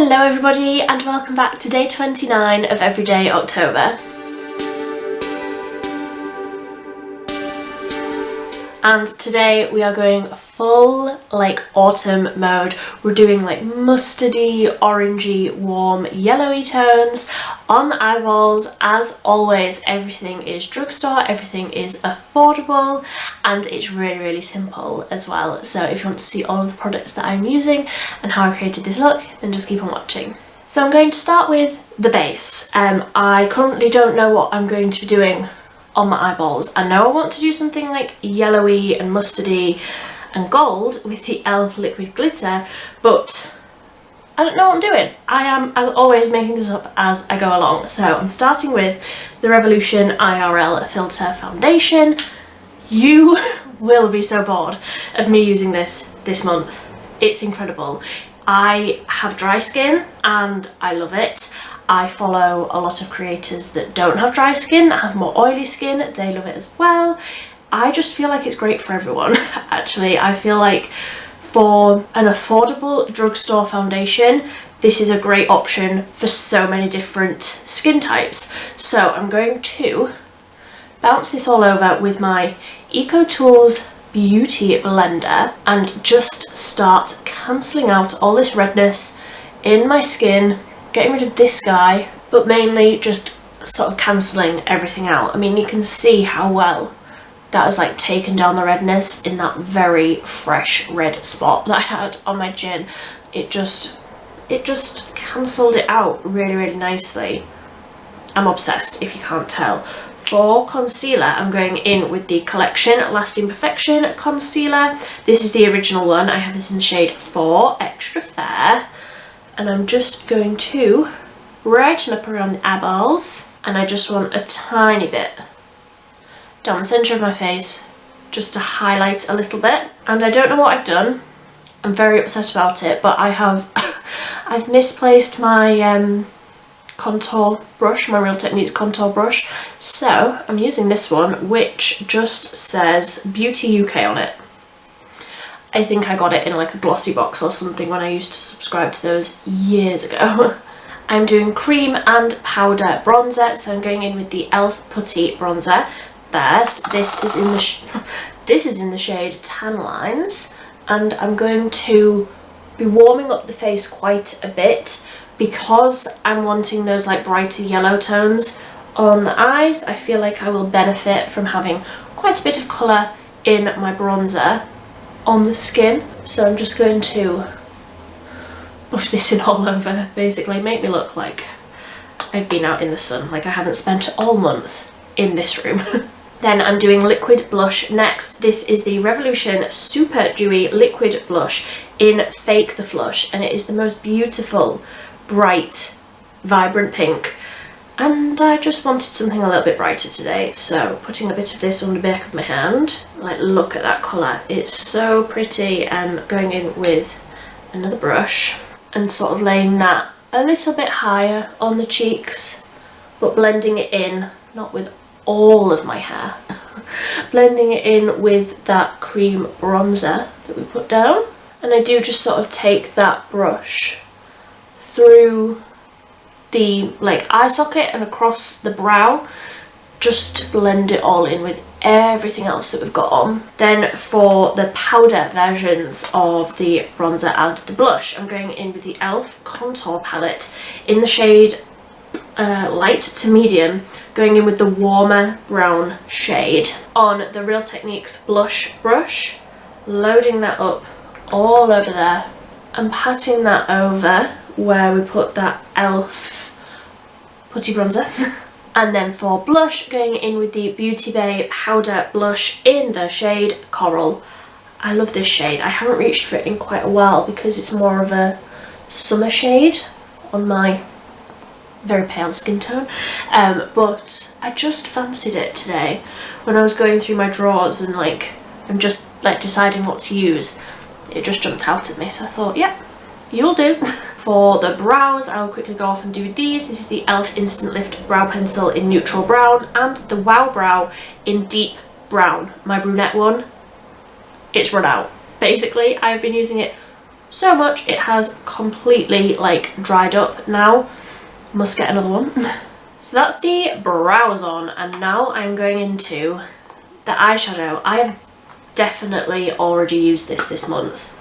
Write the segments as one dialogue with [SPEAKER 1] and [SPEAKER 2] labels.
[SPEAKER 1] Hello everybody and welcome back to day 29 of Everyday October. And today we are going full autumn mode. We're doing mustardy, orangey, warm, yellowy tones on the eyeballs. As always, everything is drugstore, everything is affordable, and it's really simple as well. So if you want to see all of the products that I'm using and how I created this look, then just keep on watching. So I'm going to start with the base. I currently don't know what I'm going to be doing on my eyeballs. I know I want to do something yellowy and mustardy and gold with the e.l.f. liquid glitter, but I don't know what I'm doing. I am, as always, making this up as I go along. So I'm starting with the Revolution IRL Filter Foundation. You will be so bored of me using this month. It's incredible. I have dry skin and I love it. I follow a lot of creators that don't have dry skin, that have more oily skin. They love it as well. I just feel like it's great for everyone, actually. I feel like for an affordable drugstore foundation, this is a great option for so many different skin types. So I'm going to bounce this all over with my EcoTools Beauty Blender and just start cancelling out all this redness in my skin, getting rid of this guy, but mainly just sort of cancelling everything out. I mean, you can see how well that has taken down the redness in that very fresh red spot that I had on my chin. It just cancelled it out really nicely. I'm obsessed, if you can't tell. For concealer, I'm going in with the Collection Lasting Perfection Concealer. This is the original one. I have this in the shade 4, Extra Fair. And I'm just going to brighten up around the eyeballs, and I just want a tiny bit down the centre of my face just to highlight a little bit. And I don't know what I've done. I'm very upset about it, but I've misplaced my contour brush, my Real Techniques contour brush. So I'm using this one, which just says Beauty UK on it. I think I got it in a glossy box or something when I used to subscribe to those years ago. I'm doing cream and powder bronzer, so I'm going in with the e.l.f. Putty Bronzer first. This is in the shade Tan Lines, and I'm going to be warming up the face quite a bit because I'm wanting those brighter yellow tones on the eyes. I feel like I will benefit from having quite a bit of colour in my bronzer on the skin, so I'm just going to buff this in all over, basically make me look like I've been out in the sun, like I haven't spent all month in this room. Then I'm doing liquid blush next. This is the Revolution Super Dewy Liquid Blush in Fake the Flush, and it is the most beautiful, bright, vibrant pink. And I just wanted something a little bit brighter today, so putting a bit of this on the back of my hand. Look at that colour, it's so pretty. And going in with another brush and sort of laying that a little bit higher on the cheeks, but blending it in, not with all of my hair, blending it in with that cream bronzer that we put down. And I do just sort of take that brush through the eye socket and across the brow, just to blend it all in with everything else that we've got on. Then for the powder versions of the bronzer and the blush, I'm going in with the e.l.f. contour palette in the shade light to medium, going in with the warmer brown shade on the Real Techniques blush brush, loading that up all over there and patting that over where we put that e.l.f. putty bronzer. And then for blush, going in with the Beauty Bay powder blush in the shade Coral. I love this shade. I haven't reached for it in quite a while because it's more of a summer shade on my very pale skin tone, but I just fancied it today when I was going through my drawers and I'm just deciding what to use. It just jumped out at me, so I thought, yep, you'll do. For the brows, I'll quickly go off and do these. This is the e.l.f. Instant Lift Brow Pencil in Neutral Brown and the Wow Brow in Deep Brown. My brunette one, it's run out. Basically, I've been using it so much it has completely like dried up now. Must get another one. So that's the brows on, and now I'm going into the eyeshadow. I have definitely already used this month.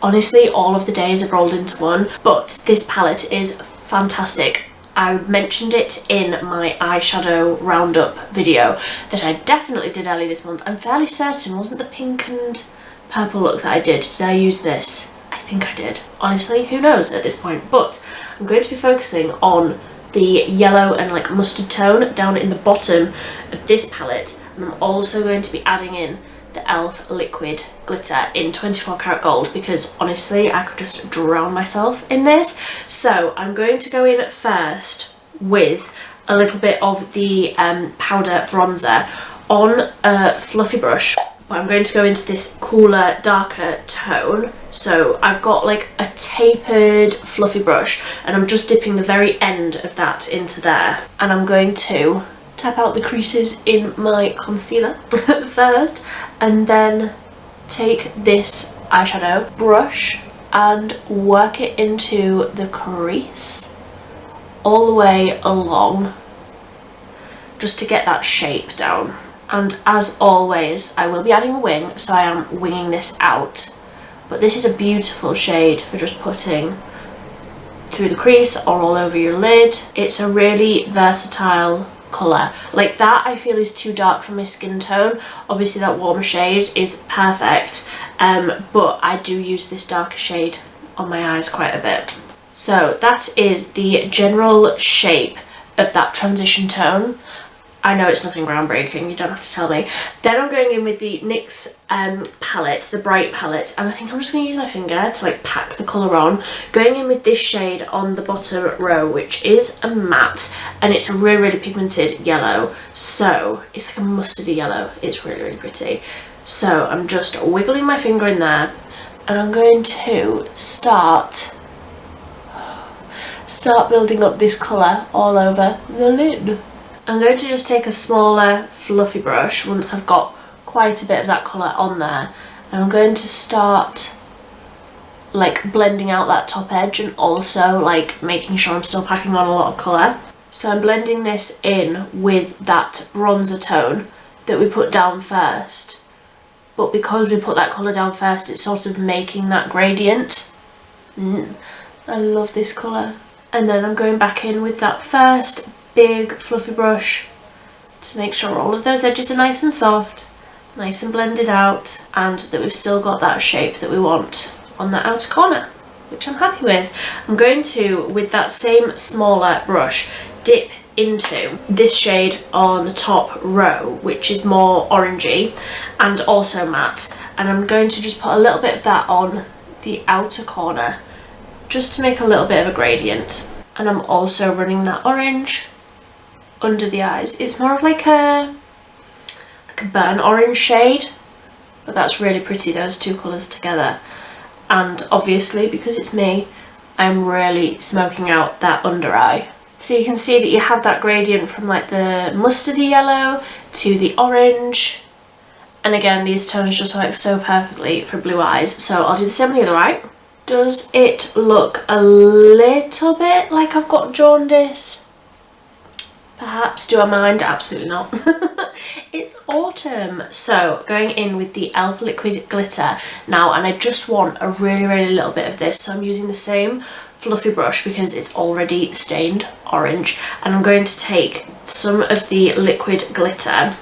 [SPEAKER 1] Honestly, all of the days have rolled into one, but this palette is fantastic. I mentioned it in my eyeshadow roundup video that I definitely did early this month. I'm fairly certain, wasn't the pink and purple look that I did? Did I use this? I think I did. Honestly, who knows at this point, but I'm going to be focusing on the yellow and like mustard tone down in the bottom of this palette, and I'm also going to be adding in the e.l.f. liquid glitter in 24 karat gold, because honestly I could just drown myself in this. So I'm going to go in first with a little bit of the powder bronzer on a fluffy brush, but I'm going to go into this cooler, darker tone. So I've got like a tapered fluffy brush, and I'm just dipping the very end of that into there, and I'm going to tap out the creases in my concealer first, and then take this eyeshadow brush and work it into the crease all the way along, just to get that shape down. And as always, I will be adding a wing, so I am winging this out. But this is a beautiful shade for just putting through the crease or all over your lid. It's a really versatile colour. Like that I feel is too dark for my skin tone. Obviously that warmer shade is perfect, but I do use this darker shade on my eyes quite a bit. So that is the general shape of that transition tone. I know it's nothing groundbreaking, you don't have to tell me. Then I'm going in with the NYX palette, the bright palette, and I think I'm just going to use my finger to like pack the colour on. Going in with this shade on the bottom row, which is a matte, and it's a really, really pigmented yellow. So it's like a mustardy yellow. It's really, really pretty. So I'm just wiggling my finger in there, and I'm going to start building up this colour all over the lid. I'm going to just take a smaller fluffy brush once I've got quite a bit of that colour on there, and I'm going to start like blending out that top edge and also like making sure I'm still packing on a lot of colour. So I'm blending this in with that bronzer tone that we put down first, but because we put that colour down first, it's sort of making that gradient. I love this colour. And then I'm going back in with that first big fluffy brush to make sure all of those edges are nice and soft, nice and blended out, and that we've still got that shape that we want on the outer corner, which I'm happy with. I'm going to, with that same smaller brush, dip into this shade on the top row, which is more orangey and also matte, and I'm going to just put a little bit of that on the outer corner just to make a little bit of a gradient. And I'm also running that orange under the eyes. It's more of like a burnt orange shade, but that's really pretty, those two colours together. And obviously, because it's me, I'm really smoking out that under eye. So you can see that you have that gradient from like the mustardy yellow to the orange, and again these tones just work so perfectly for blue eyes. So I'll do the same on the other eye. Does it look a little bit like I've got jaundice? Perhaps. Do I mind? Absolutely not. It's autumn. So going in with the e.l.f. liquid glitter now, and I just want a really, really little bit of this, so I'm using the same fluffy brush because it's already stained orange, and I'm going to take some of the liquid glitter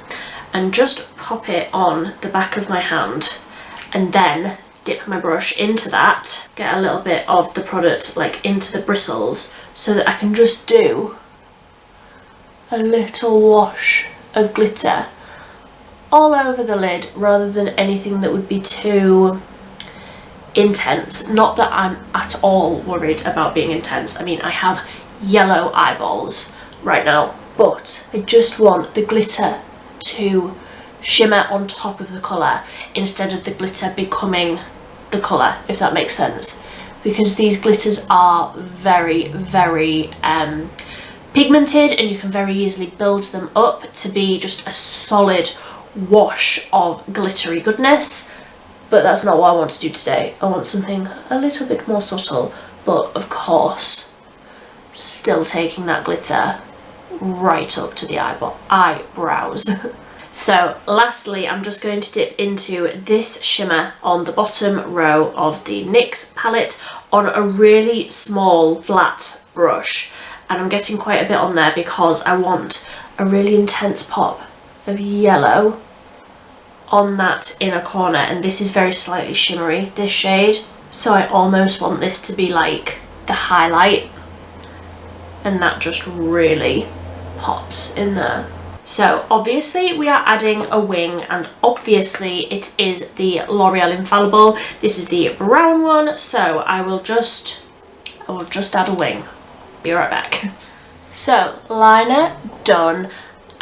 [SPEAKER 1] and just pop it on the back of my hand, and then dip my brush into that, get a little bit of the product like into the bristles so that I can just do a little wash of glitter all over the lid rather than anything that would be too intense. Not that I'm at all worried about being intense. I mean, I have yellow eyeballs right now, but I just want the glitter to shimmer on top of the colour instead of the glitter becoming the colour, if that makes sense, because these glitters are very, very pigmented, and you can very easily build them up to be just a solid wash of glittery goodness. But that's not what I want to do today. I want something a little bit more subtle, but of course, still taking that glitter right up to the eyebrows. So lastly, I'm just going to dip into this shimmer on the bottom row of the NYX palette on a really small flat brush. And I'm getting quite a bit on there because I want a really intense pop of yellow on that inner corner, and this is very slightly shimmery, this shade, so I almost want this to be like the highlight, and that just really pops in there. So obviously we are adding a wing, and obviously it is the L'Oreal Infallible. This is the brown one, so I will just add a wing. Be right back. So liner done,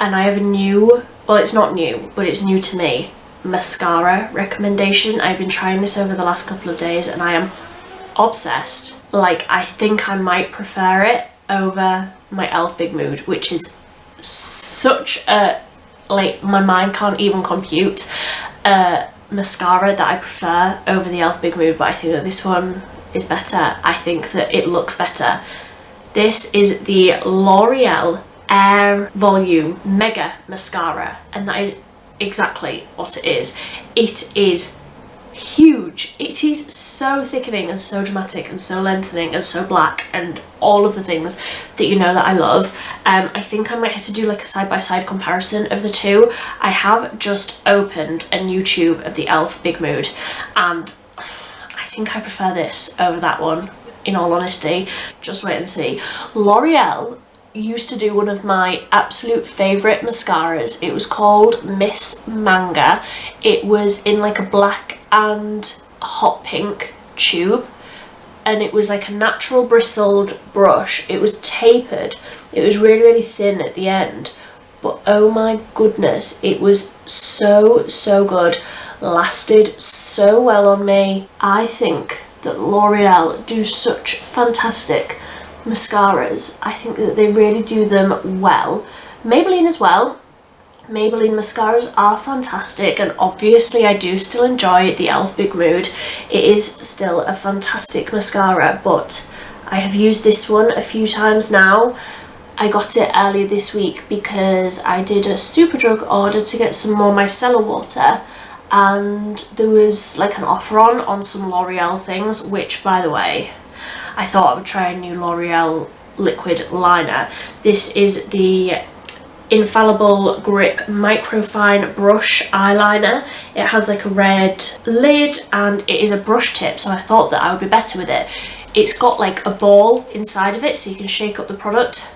[SPEAKER 1] and I have a new, well, it's not new, but it's new to me, mascara recommendation. I've been trying this over the last couple of days and I am obsessed. Like, I think I might prefer it over my e.l.f. Big Mood, which is such a, like, my mind can't even compute mascara that I prefer over the e.l.f. Big Mood, but I think that this one is better. I think that it looks better. This is the L'Oreal Air Volume Mega Mascara, and that is exactly what it is. It is huge. It is so thickening and so dramatic and so lengthening and so black and all of the things that you know that I love. I think I might have to do like a side-by-side comparison of the two. I have just opened a new tube of the e.l.f. Big Mood, and I think I prefer this over that one, in all honesty. Just wait and see. L'Oreal used to do one of my absolute favourite mascaras. It was called Miss Manga. It was in like a black and hot pink tube, and it was like a natural bristled brush. It was tapered. It was really, really thin at the end, but oh my goodness, it was so good. Lasted so well on me. I think that L'Oreal do such fantastic mascaras. I think that they really do them well. Maybelline as well. Maybelline mascaras are fantastic, and obviously I do still enjoy the e.l.f. Big Mood. It is still a fantastic mascara, but I have used this one a few times now. I got it earlier this week because I did a Superdrug order to get some more micellar water, and there was like an offer on some L'Oreal things, which, by the way, I thought I would try a new L'Oreal liquid liner. This is the Infallible Grip Microfine Brush Eyeliner. It has like a red lid and it is a brush tip, so I thought that I would be better with it. It's got like a ball inside of it so you can shake up the product.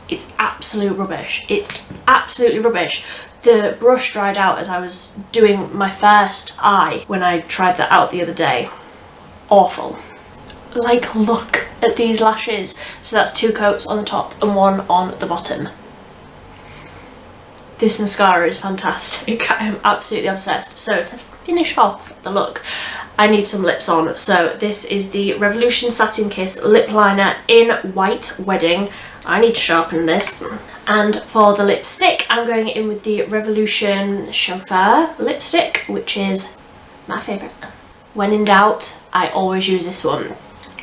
[SPEAKER 1] It's absolute rubbish. It's absolutely rubbish. The brush dried out as I was doing my first eye when I tried that out the other day. Awful. Like, look at these lashes. So that's 2 coats on the top and 1 on the bottom. This mascara is fantastic. I am absolutely obsessed. So to finish off the look, I need some lips on. So this is the Revolution Satin Kiss lip liner in White Wedding. I need to sharpen this. And for the lipstick, I'm going in with the Revolution Chauffeur lipstick, which is my favourite. When in doubt, I always use this one.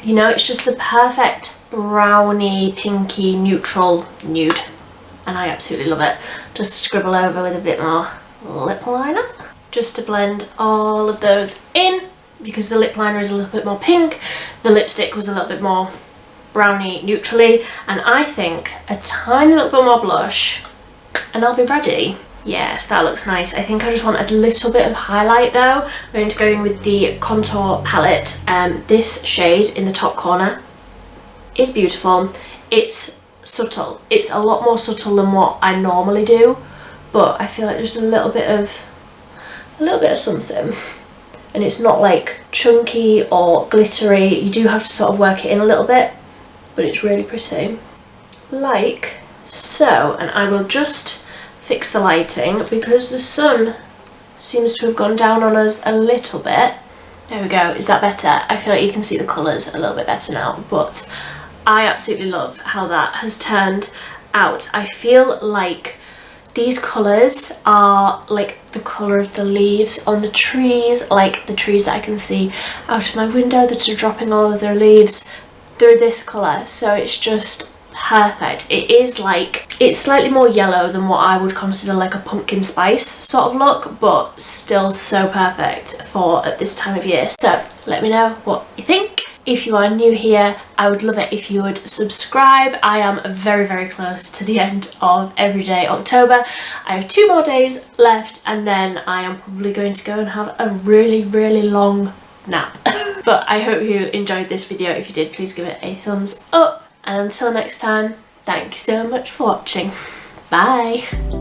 [SPEAKER 1] You know, it's just the perfect browny, pinky, neutral nude, and I absolutely love it. Just scribble over with a bit more lip liner, just to blend all of those in, because the lip liner is a little bit more pink, the lipstick was a little bit more browny, neutrally, and I think a tiny little bit more blush, and I'll be ready. Yes, that looks nice. I think I just want a little bit of highlight though. I'm going to go in with the contour palette. This shade in the top corner is beautiful. It's subtle. It's a lot more subtle than what I normally do, but I feel like just a little bit of something. And it's not like chunky or glittery. You do have to sort of work it in a little bit, but it's really pretty. Like so, and I will just fix the lighting because the sun seems to have gone down on us a little bit. There we go. Is that better? I feel like you can see the colours a little bit better now, but I absolutely love how that has turned out. I feel like These colours are like the colour of the leaves on the trees, like the trees that I can see out of my window that are dropping all of their leaves through this colour. So it's just perfect. It is like, it's slightly more yellow than what I would consider like a pumpkin spice sort of look, but still so perfect for at this time of year. So let me know what you think. If you are new here, I would love it if you would subscribe. I am very, very close to the end of Everyday October. I have 2 more days left and then I am probably going to go and have a really, really long nap. But I hope you enjoyed this video. If you did, please give it a thumbs up. And until next time, thank you so much for watching. Bye!